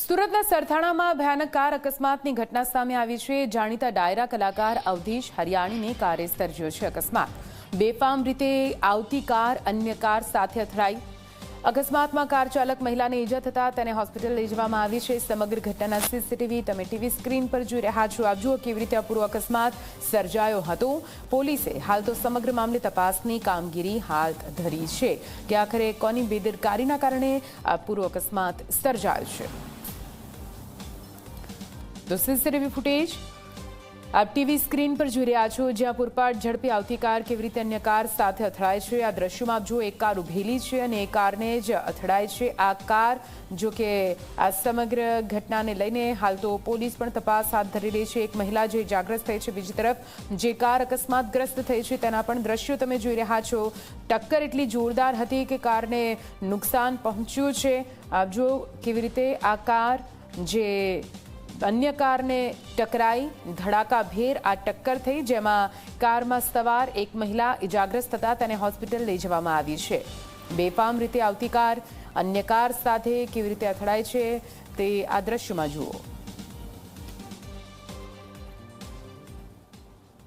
સુરતના સરથાણામાં ભયાનક કાર અકસ્માતની ઘટના સામે આવી છે। જાણીતા ડાયરા કલાકાર અવધેશ હરિયાણીને કારે સર્જ્યો છે અકસ્માત। બેફામ રીતે આવતી કાર અન્ય કાર સાથે અથડાઈ। અકસ્માતમાં કાર ચાલક મહિલાને ઈજા થતાં તેને હોસ્પિટલ લઈ જવામાં આવી છે। સમગ્ર ઘટનાના સીસીટીવી તમે ટીવી સ્ક્રીન પર જોઈ રહ્યા છો। આપ જુઓ કેવી રીતે આ પૂરો અકસ્માત સર્જાયો હતો। પોલીસે હાલ તો સમગ્ર મામલે તપાસની કામગીરી હાથ ધરી છે કે આખરે કોની બેદરકારીના કારણે આ પૂરો અકસ્માત સર્જાયો છે। તો સીસીટીવી ફૂટેજ આપ ટીવી સ્ક્રીન પર જોઈ રહ્યા છો, જ્યાં પૂરપાટ ઝડપી આવતી કાર કેવી રીતે અન્ય કાર સાથે અથડાય છે। આ દ્રશ્યોમાં આપ જુઓ, એક કાર ઊભેલી છે અને એ કારને જ અથડાય છે આ કાર। જો કે આ સમગ્ર ઘટનાને લઈને હાલ તો પોલીસ પણ તપાસ હાથ ધરી રહી છે। એક મહિલા જે ઇજાગ્રસ્ત થઈ છે, બીજી તરફ જે કાર અકસ્માતગ્રસ્ત થઈ છે તેના પણ દ્રશ્યો તમે જોઈ રહ્યા છો। ટક્કર એટલી જોરદાર હતી કે કારને નુકસાન પહોંચ્યું છે। આપ જુઓ કેવી રીતે આ કાર જે અન્ય કારને ટકરાઈ, ધડાકાભેર આ ટક્કર થઈ, જેમાં કારમાં સવાર એક મહિલા ઇજાગ્રસ્ત થતા તેને હોસ્પિટલ લઈ જવામાં આવી છે। બેફામ રીતે આવતી કાર અન્ય કાર સાથે કેવી રીતે અથડાય છે તે આ દ્રશ્યમાં જુઓ।